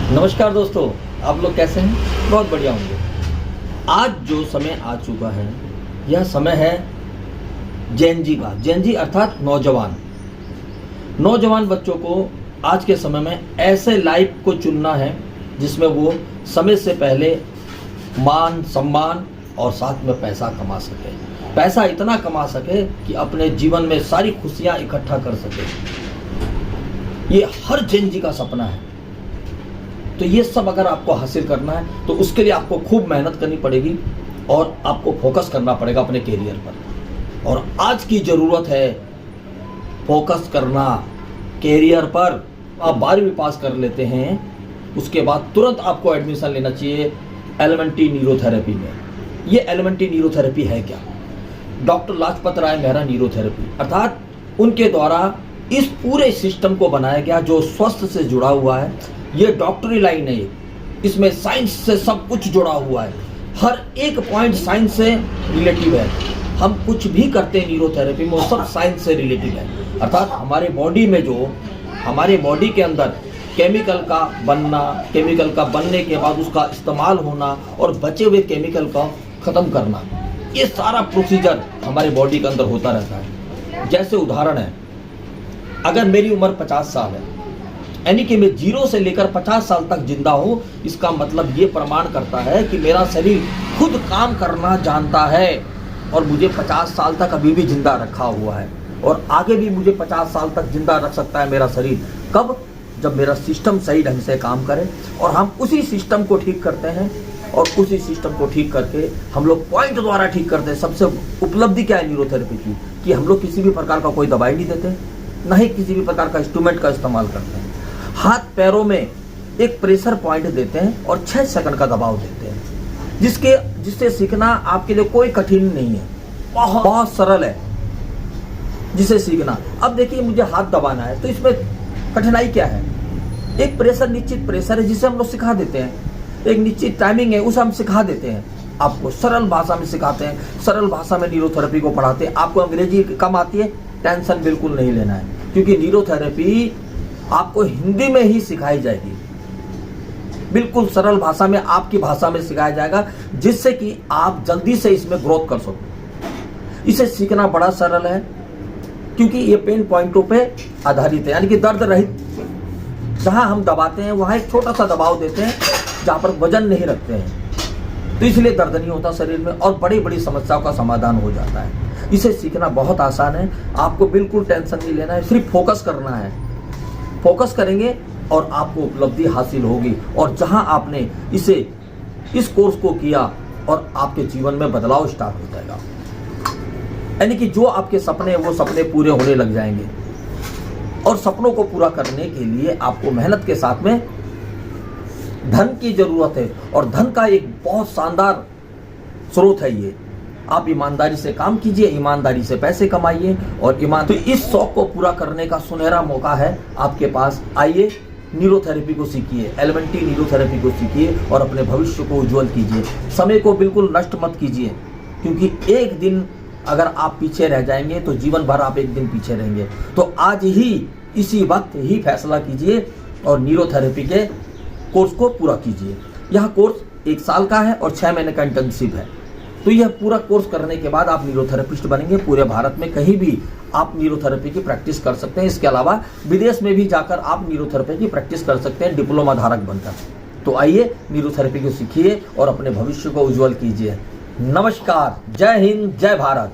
नमस्कार दोस्तों, आप लोग कैसे हैं? बहुत बढ़िया होंगे। आज जो समय आ चुका है, यह समय है जेन जी का। जेन जी अर्थात नौजवान बच्चों को आज के समय में ऐसे लाइफ को चुनना है जिसमें वो समय से पहले मान सम्मान और साथ में पैसा कमा सके। पैसा इतना कमा सके कि अपने जीवन में सारी खुशियां इकट्ठा कर सके। ये हर जेन जी का सपना है। तो ये सब अगर आपको हासिल करना है तो उसके लिए आपको खूब मेहनत करनी पड़ेगी और आपको फोकस करना पड़ेगा अपने कैरियर पर। और आज की ज़रूरत है फोकस करना कैरियर पर। आप 12वीं पास कर लेते हैं, उसके बाद तुरंत आपको एडमिशन लेना चाहिए एलिमेंट्री न्यूरोथेरेपी में। ये एलिमेंट्री न्यूरोथेरेपी है क्या? डॉक्टर लाजपत राय मेहरा न्यूरोथेरेपी, अर्थात उनके द्वारा इस पूरे सिस्टम को बनाया गया जो स्वास्थ्य से जुड़ा हुआ है। ये डॉक्टरी लाइन है, इसमें साइंस से सब कुछ जुड़ा हुआ है। हर एक पॉइंट साइंस से रिलेटिव है। हम कुछ भी करते हैं न्यूरोथेरेपी में, वो सब साइंस से रिलेटिव है। अर्थात हमारे बॉडी में जो हमारे बॉडी के अंदर केमिकल का बनना, केमिकल का बनने के बाद उसका इस्तेमाल होना और बचे हुए केमिकल को ख़त्म करना, ये सारा प्रोसीजर हमारे बॉडी के अंदर होता रहता है। जैसे उदाहरण है, अगर मेरी उम्र 50 साल है, यानी कि मैं 0 से लेकर 50 साल तक जिंदा हूँ, इसका मतलब ये प्रमाण करता है कि मेरा शरीर खुद काम करना जानता है और मुझे 50 साल तक अभी भी जिंदा रखा हुआ है और आगे भी मुझे 50 साल तक जिंदा रख सकता है मेरा शरीर। कब? जब मेरा सिस्टम सही ढंग से काम करे और हम उसी सिस्टम को ठीक करते हैं। और उसी सिस्टम को ठीक करके हम लोग पॉइंट द्वारा ठीक करते हैं। सबसे उपलब्धि क्या है न्यूरोथेरेपी की कि हम लोग किसी भी प्रकार का कोई दवाई नहीं देते, न ही किसी भी प्रकार का इंस्ट्रूमेंट का इस्तेमाल करते हैं। हाथ पैरों में एक प्रेशर पॉइंट देते हैं और 6 सेकंड का दबाव देते हैं, जिससे सीखना आपके लिए कोई कठिन नहीं है, बहुत सरल है जिसे सीखना। अब देखिए, मुझे हाथ दबाना है तो इसमें कठिनाई क्या है? एक प्रेशर, निश्चित प्रेशर है जिसे हम लोग सिखा देते हैं। एक निश्चित टाइमिंग है, उसे हम सिखा देते हैं। आपको सरल भाषा में सिखाते हैं, सरल भाषा में न्यूरोथेरेपी को पढ़ाते हैं। आपको अंग्रेजी कम आती है, टेंशन बिल्कुल नहीं लेना है, क्योंकि न्यूरोथेरेपी आपको हिंदी में ही सिखाई जाएगी। बिल्कुल सरल भाषा में, आपकी भाषा में सिखाया जाएगा, जिससे कि आप जल्दी से इसमें ग्रोथ कर सको। इसे सीखना बड़ा सरल है क्योंकि ये पेन पॉइंटों पे आधारित है, यानी कि दर्द रहित। जहां हम दबाते हैं वहां एक छोटा सा दबाव देते हैं जहां पर वजन नहीं रखते हैं, तो इसलिए दर्द नहीं होता शरीर में और बड़ी बड़ी समस्याओं का समाधान हो जाता है। इसे सीखना बहुत आसान है, आपको बिल्कुल टेंशन नहीं लेना है, सिर्फ फोकस करना है। फोकस करेंगे और आपको उपलब्धि हासिल होगी। और जहां आपने इस कोर्स को किया और आपके जीवन में बदलाव स्टार्ट हो जाएगा, यानी कि जो आपके सपने हैं वो सपने पूरे होने लग जाएंगे। और सपनों को पूरा करने के लिए आपको मेहनत के साथ में धन की जरूरत है, और धन का एक बहुत शानदार स्रोत है ये। आप ईमानदारी से काम कीजिए, ईमानदारी से पैसे कमाइए और तो इस शौक को पूरा करने का सुनहरा मौका है आपके पास। आइए, न्यूरोथेरेपी को सीखिए, एलिमेंट्री न्यूरोथेरेपी को सीखिए और अपने भविष्य को उज्जवल कीजिए। समय को बिल्कुल नष्ट मत कीजिए, क्योंकि एक दिन अगर आप पीछे रह जाएंगे तो जीवन भर आप एक दिन पीछे रहेंगे। तो आज ही इसी वक्त ही फैसला कीजिए और न्यूरोथेरेपी के कोर्स को पूरा कीजिए। यह कोर्स 1 साल का है और 6 महीने का इंटर्नशिप है। तो यह पूरा कोर्स करने के बाद आप न्यूरोथेरेपिस्ट बनेंगे। पूरे भारत में कहीं भी आप न्यूरोथेरेपी की प्रैक्टिस कर सकते हैं। इसके अलावा विदेश में भी जाकर आप न्यूरोथेरेपी की प्रैक्टिस कर सकते हैं, डिप्लोमा धारक बनकर। तो आइए, न्यूरोथेरेपी को सीखिए और अपने भविष्य को उज्जवल कीजिए। नमस्कार, जय हिंद, जय भारत।